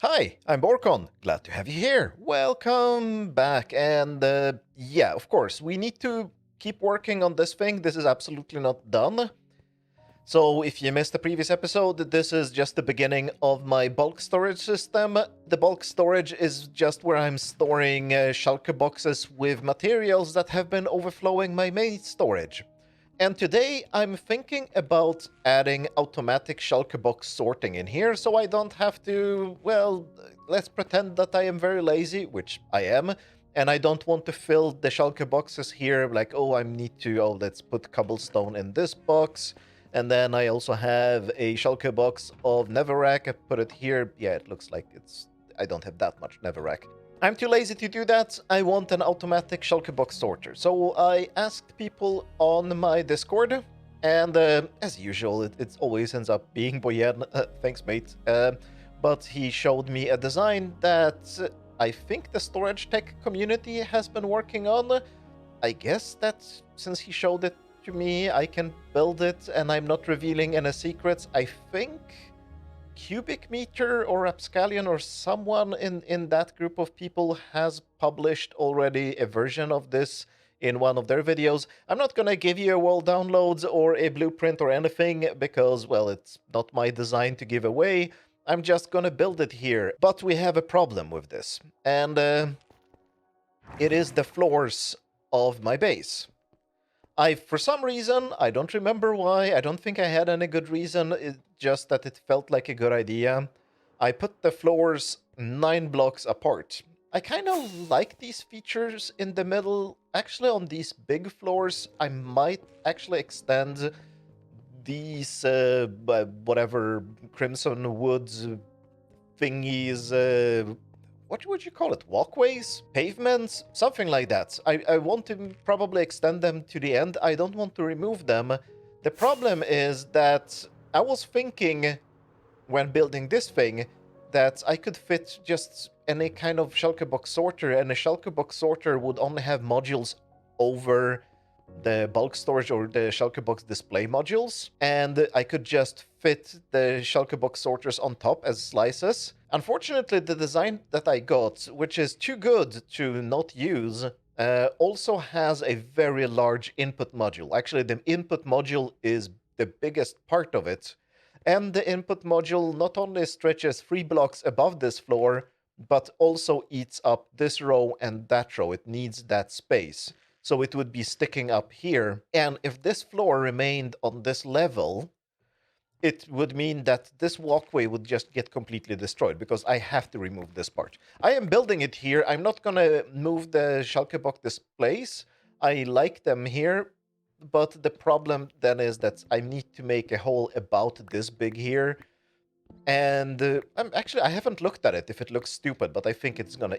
Hi, I'm Borkon. Glad to have you here. Welcome back. And yeah, of course, we need to keep working on this thing. This is absolutely not done. So if you missed the previous episode, this is just the beginning of my bulk storage system. The bulk storage is just where I'm storing shulker boxes with materials that have been overflowing my main storage. And today I'm thinking about adding automatic shulker box sorting in here so I don't have to, well, let's pretend that I am very lazy, which I am, and I don't want to fill the shulker boxes here like, oh, let's put cobblestone in this box. And then I also have a shulker box of netherrack. I put it here. Yeah, it looks like I don't have that much netherrack. I'm too lazy to do that. I want an automatic shulker box sorter. So I asked people on my Discord, and as usual, it always ends up being Boyan. Thanks, mate. But he showed me a design that I think the storage tech community has been working on. I guess that since he showed it to me, I can build it, and I'm not revealing any secrets. I think Cubic Meter or Abscallion or someone in that group of people has published already a version of this in one of their videos. I'm not going to give you a wall downloads or a blueprint or anything because, well, it's not my design to give away. I'm just going to build it here. But we have a problem with this, and it is the floors of my base. For some reason, I don't remember why, I don't think I had any good reason, just that it felt like a good idea. I put the floors 9 blocks apart. I kind of like these features in the middle. Actually, on these big floors, I might actually extend these, whatever, Crimson Woods thingies, what would you call it? Walkways? Pavements? Something like that. I want to probably extend them to the end. I don't want to remove them. The problem is that I was thinking when building this thing that I could fit just any kind of shulker box sorter, and a shulker box sorter would only have modules over the bulk storage or the shulker box display modules, and I could just fit the shulker box sorters on top as slices. Unfortunately, the design that I got, which is too good to not use, also has a very large input module. Actually, the input module is the biggest part of it, and the input module not only stretches 3 blocks above this floor, but also eats up this row and that row. It needs that space. So it would be sticking up here. And if this floor remained on this level, it would mean that this walkway would just get completely destroyed because I have to remove this part. I am building it here. I'm not going to move the shulker box displays. I like them here. But the problem then is that I need to make a hole about this big here. And I haven't looked at it if it looks stupid, but I think it's gonna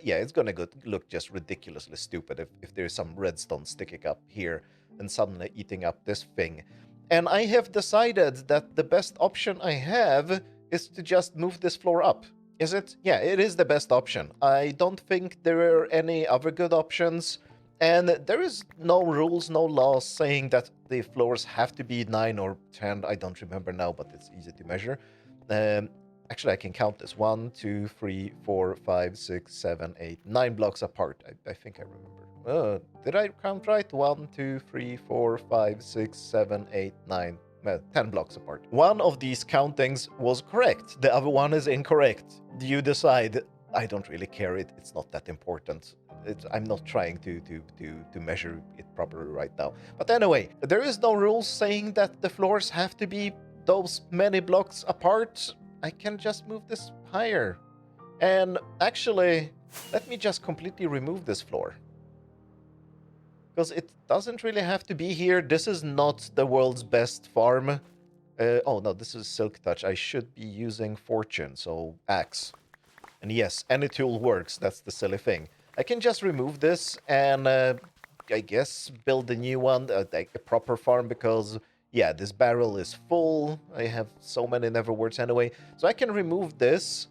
look just ridiculously stupid if there's some redstone sticking up here and suddenly eating up this thing. And I have decided that the best option I have is to just move this floor up. Is it? Yeah, it is the best option. I don't think there are any other good options. And there is no rules, no laws saying that the floors have to be 9 or 10. I don't remember now, but it's easy to measure. Actually, I can count this. 1, 2, 3, 4, 5, 6, 7, 8, 9 blocks apart. I think I remember. Did I count right? 1, 2, 3, 4, 5, 6, 7, 8, 9. 10 blocks apart. One of these countings was correct. The other one is incorrect. You decide. I don't really care. It's not that important. I'm not trying to measure it properly right now. But anyway, there is no rules saying that the floors have to be those many blocks apart. I can just move this higher. And actually, let me just completely remove this floor. Because it doesn't really have to be here. This is not the world's best farm. Oh no, this is Silk Touch. I should be using Fortune, so Axe. And yes, any tool works. That's the silly thing. I can just remove this and I guess build a new one, like a proper farm, because yeah, this barrel is full. I have so many Neverwords anyway. So I can remove this.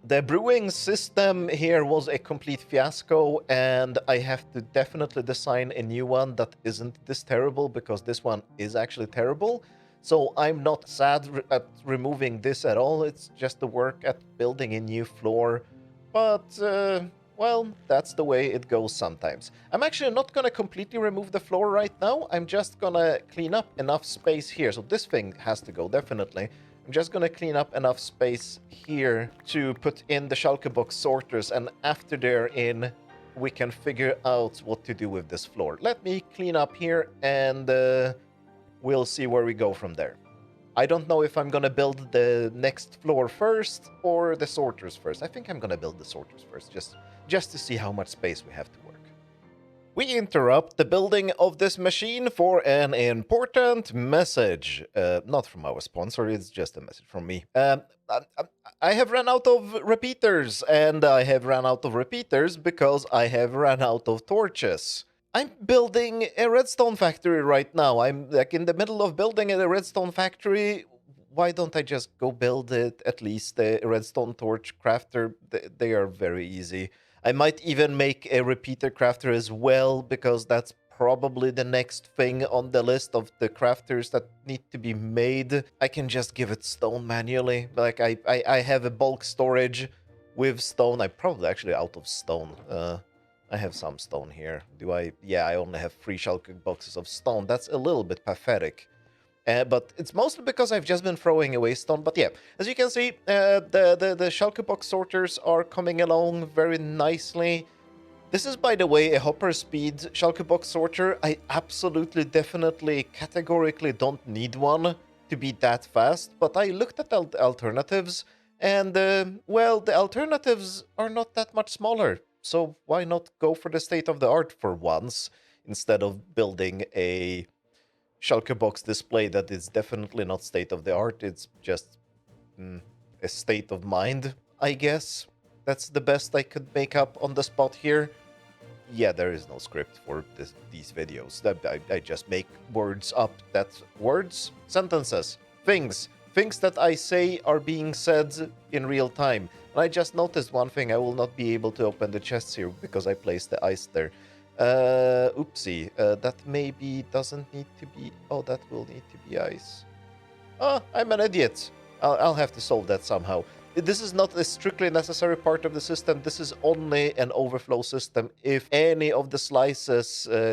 The brewing system here was a complete fiasco, and I have to definitely design a new one that isn't this terrible, because this one is actually terrible. So I'm not sad at removing this at all. It's just the work at building a new floor. But, well, that's the way it goes sometimes. I'm actually not gonna completely remove the floor right now. I'm just gonna clean up enough space here. So this thing has to go, definitely. I'm just gonna clean up enough space here to put in the shulker box sorters, and after they're in, we can figure out what to do with this floor. Let me clean up here, and we'll see where we go from there. I don't know if I'm gonna build the next floor first or the sorters first. I think I'm gonna build the sorters first, just to see how much space we have to work. We interrupt the building of this machine for an important message. Not from our sponsor, it's just a message from me. I have run out of repeaters, and I have run out of repeaters because I have run out of torches. I'm building a redstone factory right now. I'm like in the middle of building a redstone factory. Why don't I just go build it, at least a redstone torch crafter? They are very easy. I might even make a repeater crafter as well, because that's probably the next thing on the list of the crafters that need to be made. I can just give it stone manually. Like I have a bulk storage with stone. I'm probably actually out of stone. I have some stone here. Do I? Yeah, I only have 3 shulker boxes of stone. That's a little bit pathetic. But it's mostly because I've just been throwing away stone. But yeah, as you can see, the shulker box sorters are coming along very nicely. This is, by the way, a hopper speed shulker box sorter. I absolutely, definitely, categorically don't need one to be that fast. But I looked at alternatives, and well, the alternatives are not that much smaller. So why not go for the state-of-the-art for once, instead of building a shulker box display that is definitely not state-of-the-art. It's just a state of mind, I guess. That's the best I could make up on the spot here. Yeah, there is no script for these videos. I just make words up. That's words, sentences, things that I say are being said in real time. And I just noticed one thing. I will not be able to open the chests here because I placed the ice there. Oopsie. That maybe doesn't need to be... Oh, that will need to be ice. Oh, I'm an idiot. I'll have to solve that somehow. This is not a strictly necessary part of the system. This is only an overflow system if any of the slices...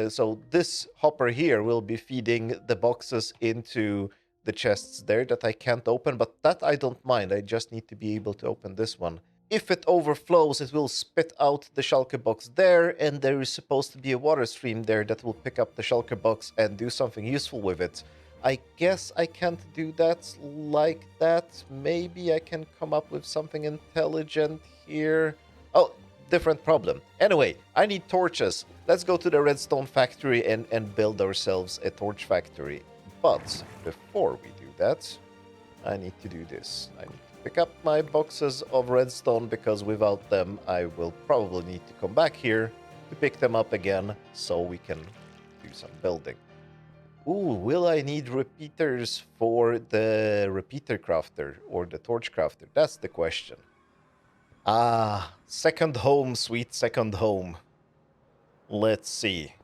so this hopper here will be feeding the boxes into the chests there that I can't open, but that I don't mind. I just need to be able to open this one. If it overflows, it will spit out the shulker box there, and there is supposed to be a water stream there that will pick up the shulker box and do something useful with it. I guess I can't do that like that. Maybe I can come up with something intelligent here. Oh, different problem. Anyway, I need torches. Let's go to the redstone factory and build ourselves a torch factory. But before we do that, I need to do this. I need to pick up my boxes of redstone, because without them I will probably need to come back here to pick them up again so we can do some building. Ooh, will I need repeaters for the repeater crafter or the torch crafter? That's the question. Ah, second home, sweet second home. Let's see.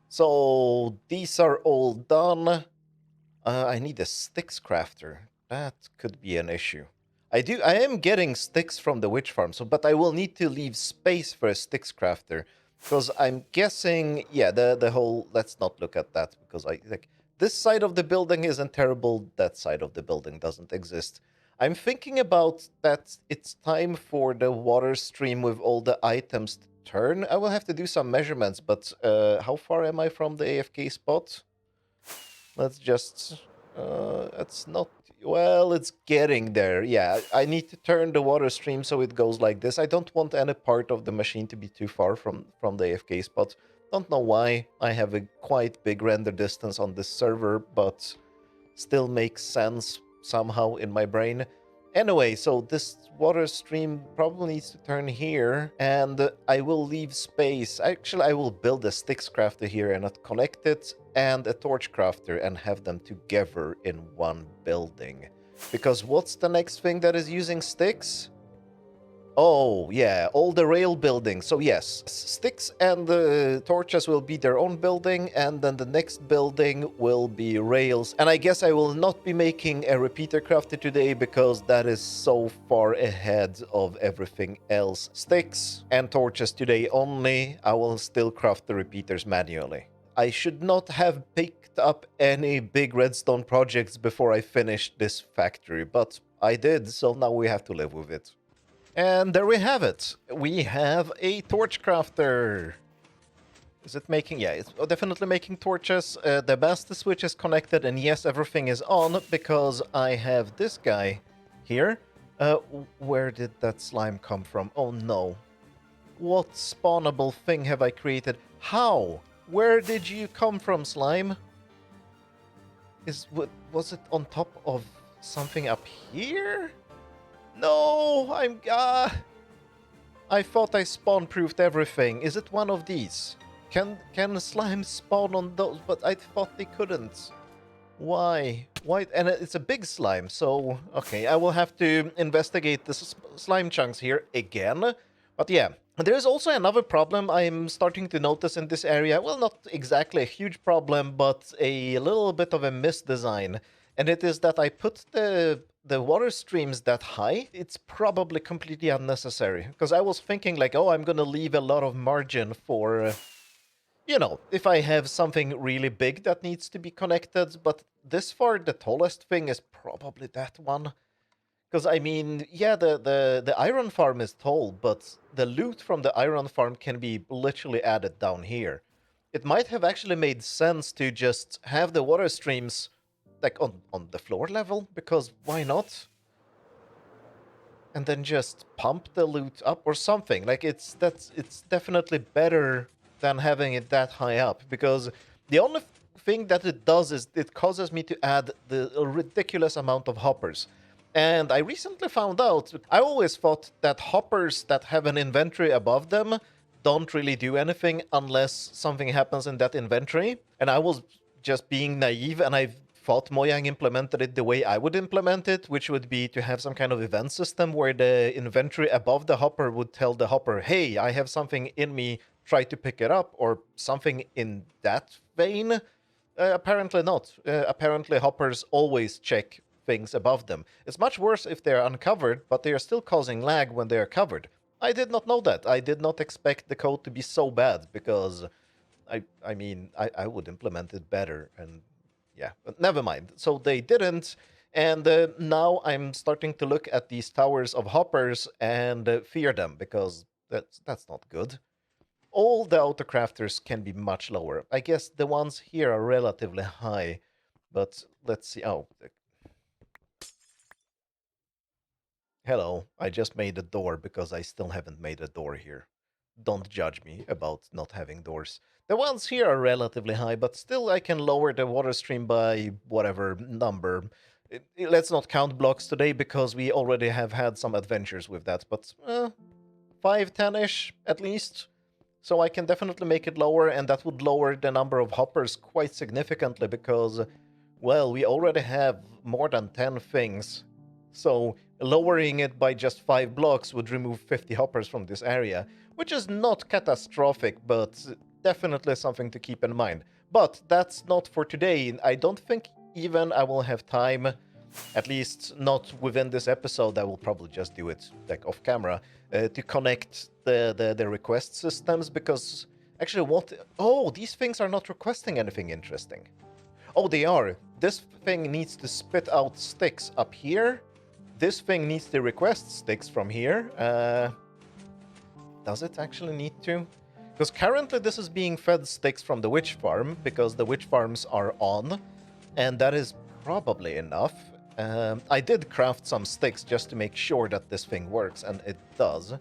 So these are all done. I need a sticks crafter. That could be an issue. I am getting sticks from the witch farm, but I will need to leave space for a sticks crafter, because I'm guessing, yeah, the whole... Let's not look at that, because this side of the building isn't terrible. That side of the building doesn't exist. I'm thinking about that it's time for the water stream with all the items to turn. I will have to do some measurements, but how far am I from the AFK spot? Let's just... it's not... Well, it's getting there. Yeah, I need to turn the water stream so it goes like this. I don't want any part of the machine to be too far from the AFK spot. Don't know why. I have a quite big render distance on this server, but still makes sense somehow in my brain. Anyway, so this water stream probably needs to turn here, and I will leave space. Actually, I will build a sticks crafter here and not connect it, and a torch crafter, and have them together in one building. Because what's the next thing that is using sticks? Oh, yeah, all the rail buildings. So yes, sticks and torches will be their own building, and then the next building will be rails. And I guess I will not be making a repeater crafter today because that is so far ahead of everything else. Sticks and torches today only. I will still craft the repeaters manually. I should not have picked up any big redstone projects before I finished this factory, but I did, so now we have to live with it. And there we have it. We have a torch crafter. Is it making? Yeah, it's definitely making torches. The master switch is connected, and yes, everything is on because I have this guy here. Where did that slime come from? Oh no. What spawnable thing have I created? How? Where did you come from, slime? Was it on top of something up here? No, I thought I spawn-proofed everything. Is it one of these? Can slime spawn on those? But I thought they couldn't. Why? Why? And it's a big slime, so... Okay, I will have to investigate the slime chunks here again. But yeah, there's also another problem I'm starting to notice in this area. Well, not exactly a huge problem, but a little bit of a misdesign. And it is that I put the water streams that high. It's probably completely unnecessary. Because I was thinking like, oh, I'm going to leave a lot of margin for... you know, if I have something really big that needs to be connected, but this far, the tallest thing is probably that one. Because, I mean, yeah, the iron farm is tall, but the loot from the iron farm can be literally added down here. It might have actually made sense to just have the water streams, like, on the floor level, because why not? And then just pump the loot up or something. Like, it's definitely better than having it that high up, because the only thing that it does is it causes me to add a ridiculous amount of hoppers. And I recently found out, I always thought that hoppers that have an inventory above them don't really do anything unless something happens in that inventory. And I was just being naive, and I thought Mojang implemented it the way I would implement it, which would be to have some kind of event system where the inventory above the hopper would tell the hopper, hey, I have something in me, try to pick it up, or something in that vein. Apparently not. Apparently hoppers always check things above them. It's much worse if they're uncovered, but they are still causing lag when they are covered. I did not know that. I did not expect the code to be so bad, because I mean, I would implement it better, and yeah, but never mind. So they didn't, and now I'm starting to look at these towers of hoppers and fear them, because that's not good. All the autocrafters can be much lower. I guess the ones here are relatively high, but let's see. Oh, hello. I just made a door because I still haven't made a door here. Don't judge me about not having doors. The ones here are relatively high, but still I can lower the water stream by whatever number. Let's not count blocks today because we already have had some adventures with that, but 5, 10-ish at least. So I can definitely make it lower, and that would lower the number of hoppers quite significantly because, well, we already have more than 10 things. So lowering it by just 5 blocks would remove 50 hoppers from this area, which is not catastrophic, but definitely something to keep in mind. But that's not for today. I don't think even I will have time, at least not within this episode. I will probably just do it like off camera to connect the request systems, because actually what... Oh, these things are not requesting anything interesting. Oh, they are. This thing needs to spit out sticks up here. This thing needs to request sticks from here. Does it actually need to? Because currently this is being fed sticks from the witch farm, because the witch farms are on, and that is probably enough. I did craft some sticks just to make sure that this thing works, and it does.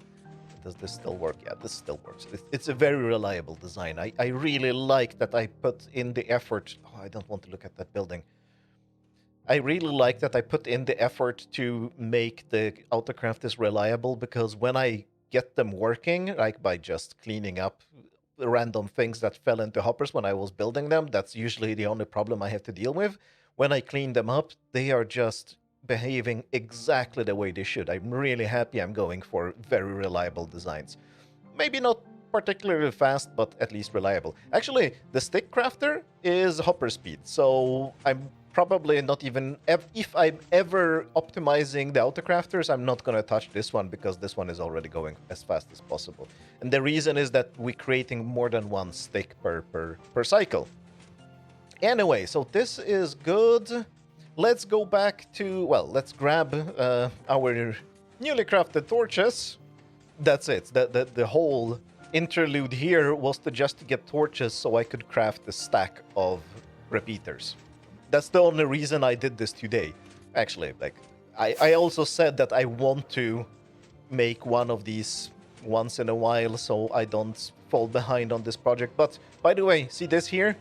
Does this still work? Yeah, this still works. It's a very reliable design. I really like that I put in the effort. Oh, I don't want to look at that building. I really like that I put in the effort to make the autocrafters reliable, because when I get them working, like by just cleaning up random things that fell into hoppers when I was building them, that's usually the only problem I have to deal with. When I clean them up, they are just behaving exactly the way they should. I'm really happy I'm going for very reliable designs. Maybe not particularly fast, but at least reliable. Actually, the stick crafter is hopper speed, so I'm probably not even... If I'm ever optimizing the autocrafters, I'm not gonna touch this one because this one is already going as fast as possible. And the reason is that we're creating more than one stick per cycle. Anyway, so this is good. Let's go back to... Well, let's grab our newly crafted torches. That's it. The whole interlude here was to just get torches so I could craft a stack of repeaters. That's the only reason I did this today. Actually, like, I also said that I want to make one of these once in a while so I don't fall behind on this project. But, by the way, see this here?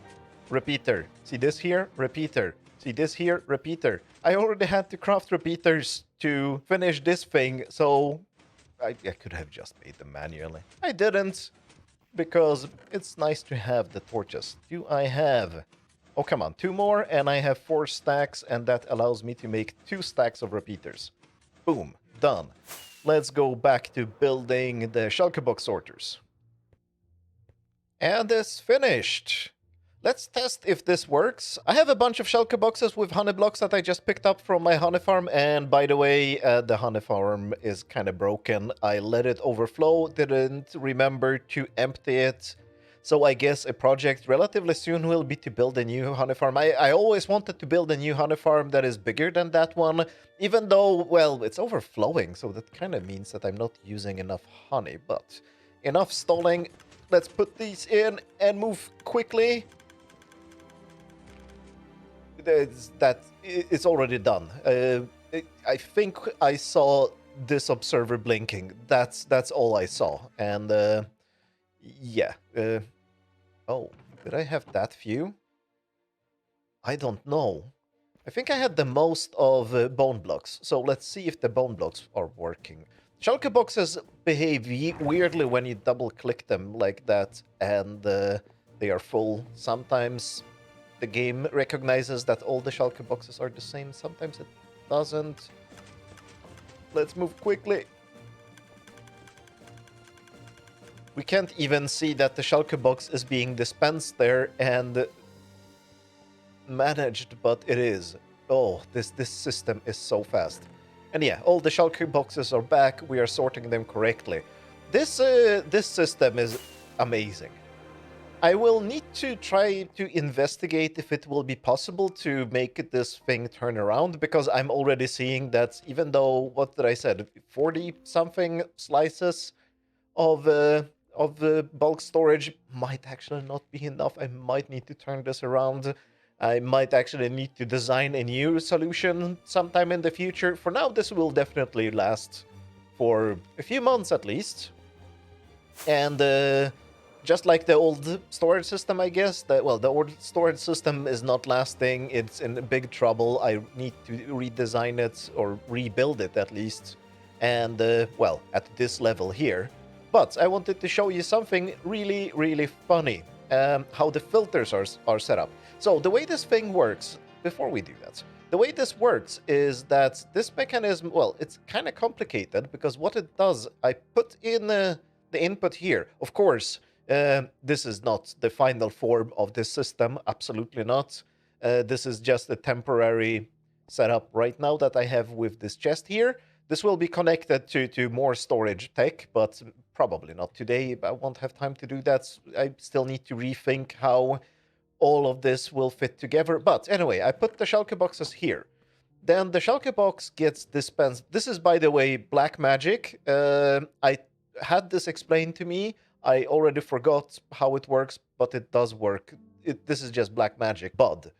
Repeater. See this here? Repeater. See this here? Repeater. I already had to craft repeaters to finish this thing, so I could have just made them manually. I didn't, because it's nice to have the torches. Do I have... Oh, come on, 2 more, and I have 4 stacks, and that allows me to make 2 stacks of repeaters. Boom, done. Let's go back to building the shulker box sorters. And it's finished. Let's test if this works. I have a bunch of shulker boxes with honey blocks that I just picked up from my honey farm, and by the way, the honey farm is kind of broken. I let it overflow, didn't remember to empty it. So I guess a project relatively soon will be to build a new honey farm. I always wanted to build a new honey farm that is bigger than that one, even though, well, it's overflowing, so that kind of means that I'm not using enough honey, but enough stalling. Let's put these in and move quickly. It's already done. I think I saw this observer blinking. That's all I saw, and yeah. Oh, did I have that few? I don't know. I think I had the most of bone blocks, so let's see if the bone blocks are working. Shulker boxes behave weirdly when you double-click them like that, and they are full. Sometimes the game recognizes that all the shulker boxes are the same, sometimes it doesn't. Let's move quickly. We can't even see that the shulker box is being dispensed there and managed, but it is. Oh, this system is so fast. And yeah, all the shulker boxes are back. We are sorting them correctly. This system is amazing. I will need to try to investigate if it will be possible to make this thing turn around, because I'm already seeing that even though, what did I said, 40-something slices of the bulk storage might actually not be enough. I might need to turn this around. I might actually need to design a new solution sometime in the future. For now, this will definitely last for a few months at least. And just like the old storage system, I guess, the old storage system is not lasting. It's in big trouble. I need to redesign it, or rebuild it at least. And, well, at this level here. But I wanted to show you something really, really funny. How the filters are set up. So the way this thing works, before we do that, the way this works is that this mechanism, well, it's kind of complicated, because what it does, I put in the input here. Of course, this is not the final form of this system, absolutely not. This is just a temporary setup right now that I have with this chest here. This will be connected to more storage tech, but probably not today. I won't have time to do that. I still need to rethink how all of this will fit together. But anyway, I put the shulker boxes here. Then the shulker box gets dispensed. This is, by the way, black magic. I had this explained to me. I already forgot how it works, but it does work. This is just black magic. Bud.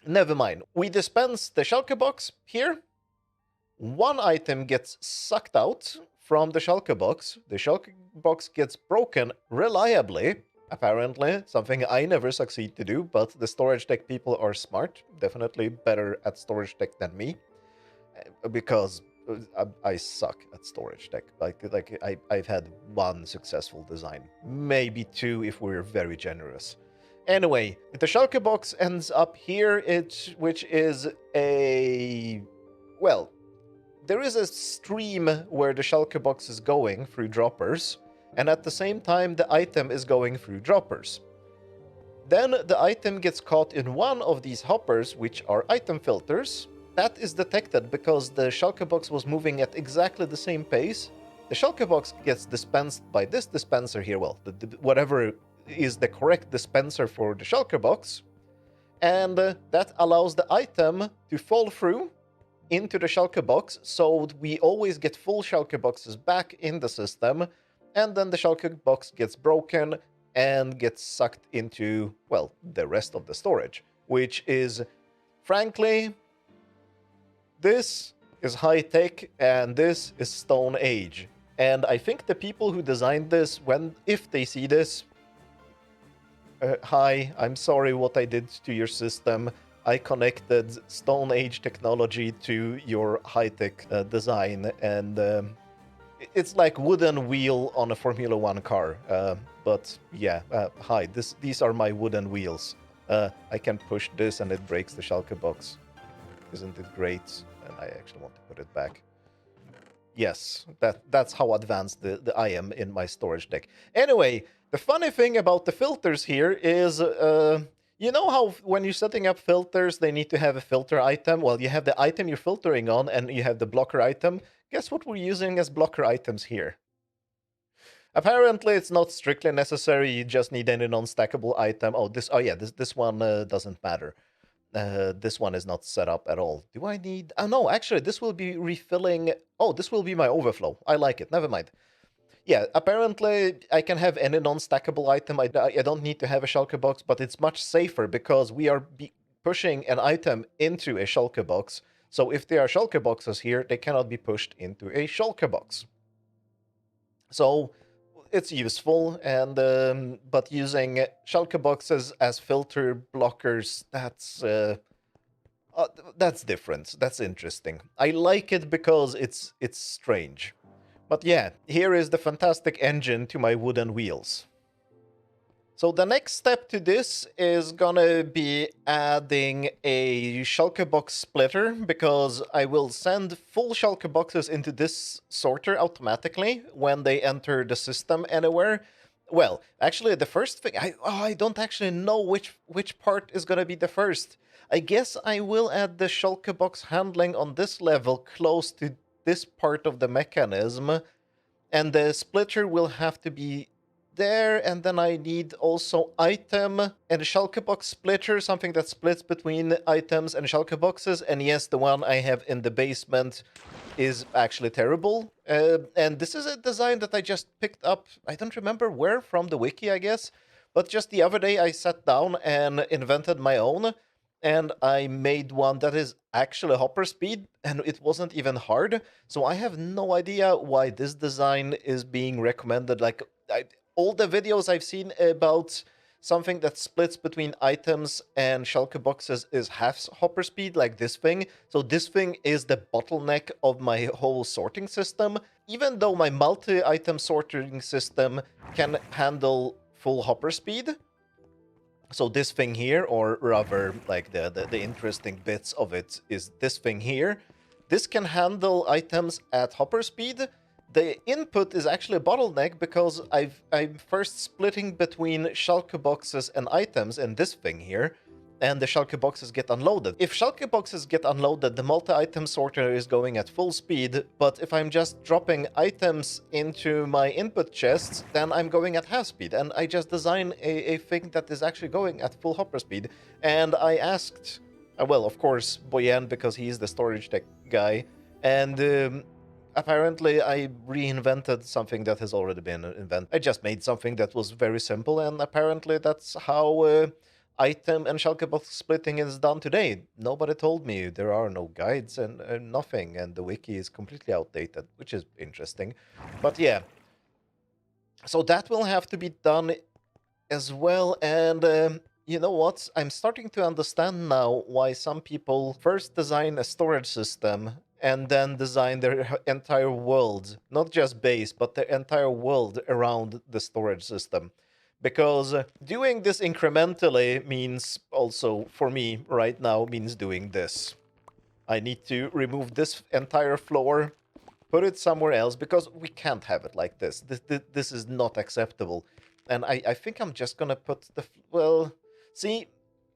Never mind. We dispense the shulker box here. One item gets sucked out from the shulker box. The shulker box gets broken reliably, apparently. Something I never succeed to do, but the storage tech people are smart. Definitely better at storage tech than me. Because I suck at storage tech. I've had 1 successful design. Maybe 2 if we're very generous. Anyway, the shulker box ends up here, which is a... well, there is a stream where the shulker box is going through droppers, and at the same time the item is going through droppers. Then the item gets caught in one of these hoppers, which are item filters. That is detected because the shulker box was moving at exactly the same pace. The shulker box gets dispensed by this dispenser here, well, whatever is the correct dispenser for the shulker box, and that allows the item to fall through into the shulker box, so we always get full shulker boxes back in the system, and then the shulker box gets broken and gets sucked into, well, the rest of the storage, which is, frankly, this is high-tech and this is Stone Age. And I think the people who designed this, if they see this, hi, I'm sorry what I did to your system. I connected Stone Age technology to your high-tech design, and it's like wooden wheel on a Formula One car. But yeah, hi, these are my wooden wheels. I can push this and it breaks the shulker box. Isn't it great? And I actually want to put it back. Yes, that's how advanced I am in my storage deck. Anyway, the funny thing about the filters here is, you know how when you're setting up filters, they need to have a filter item? Well, you have the item you're filtering on, and you have the blocker item. Guess what we're using as blocker items here? Apparently, it's not strictly necessary. You just need any non-stackable item. Oh yeah, this one doesn't matter. This one is not set up at all. Do I need... oh, no, actually, this will be refilling... oh, this will be my overflow. I like it. Never mind. Yeah, apparently, I can have any non-stackable item. I don't need to have a shulker box, but it's much safer because we are pushing an item into a shulker box. So if there are shulker boxes here, they cannot be pushed into a shulker box. So it's useful, and but using shulker boxes as filter blockers, that's different. That's interesting. I like it because it's strange. But yeah, here is the fantastic engine to my wooden wheels. So the next step to this is gonna be adding a shulker box splitter, because I will send full shulker boxes into this sorter automatically when they enter the system anywhere. Well, actually, the first thing... I don't actually know which part is gonna be the first. I guess I will add the shulker box handling on this level close to this part of the mechanism, and the splitter will have to be there, and then I need also item and shulker box splitter, something that splits between items and shulker boxes. And yes, the one I have in the basement is actually terrible. And this is a design that I just picked up, I don't remember where, from the wiki, I guess. But just the other day I sat down and invented my own, and I made one that is actually hopper speed, and it wasn't even hard. So I have no idea why this design is being recommended. Like, all the videos I've seen about something that splits between items and shulker boxes is half hopper speed, like this thing. So this thing is the bottleneck of my whole sorting system. Even though my multi-item sorting system can handle full hopper speed, so this thing here, or rather, like the interesting bits of it is this thing here. This can handle items at hopper speed. The input is actually a bottleneck because I'm first splitting between shulker boxes and items in this thing here, and the shulker boxes get unloaded. If shulker boxes get unloaded, the multi-item sorter is going at full speed, but if I'm just dropping items into my input chests, then I'm going at half speed, and I just design a thing that is actually going at full hopper speed. And I asked, well, of course, Boyan, because he's the storage tech guy, and apparently I reinvented something that has already been invented. I just made something that was very simple, and apparently that's how item and shulker box splitting is done today. Nobody told me. There are no guides and nothing, and the wiki is completely outdated, which is interesting. But yeah, so that will have to be done as well, and you know what? I'm starting to understand now why some people first design a storage system and then design their entire world, not just base, but their entire world around the storage system. because doing this incrementally means also, for me right now, means doing this. I need to remove this entire floor, put it somewhere else, because we can't have it like this. This is not acceptable. And I think I'm just gonna put the... Well, see,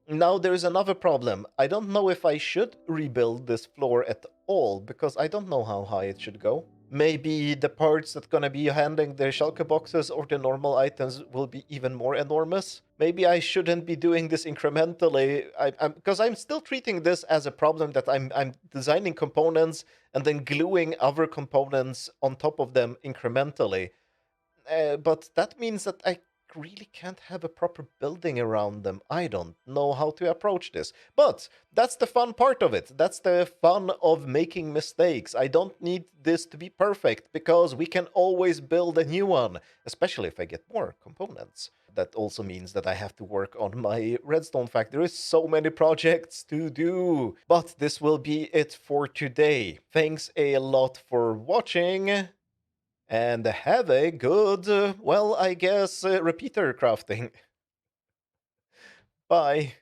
now there's another problem. I don't know if I should rebuild this floor at all, because I don't know how high it should go. Maybe the parts that gonna be handling the shulker boxes or the normal items will be even more enormous. Maybe I shouldn't be doing this incrementally, because I'm still treating this as a problem that I'm designing components and then gluing other components on top of them incrementally. But that means that I really can't have a proper building around them. I don't know how to approach this. But that's the fun part of it. That's the fun of making mistakes. I don't need this to be perfect because we can always build a new one, especially if I get more components. That also means that I have to work on my redstone factory. So many projects to do. But this will be it for today. Thanks a lot for watching. And have a good, well, I guess, repeater crafting. Bye.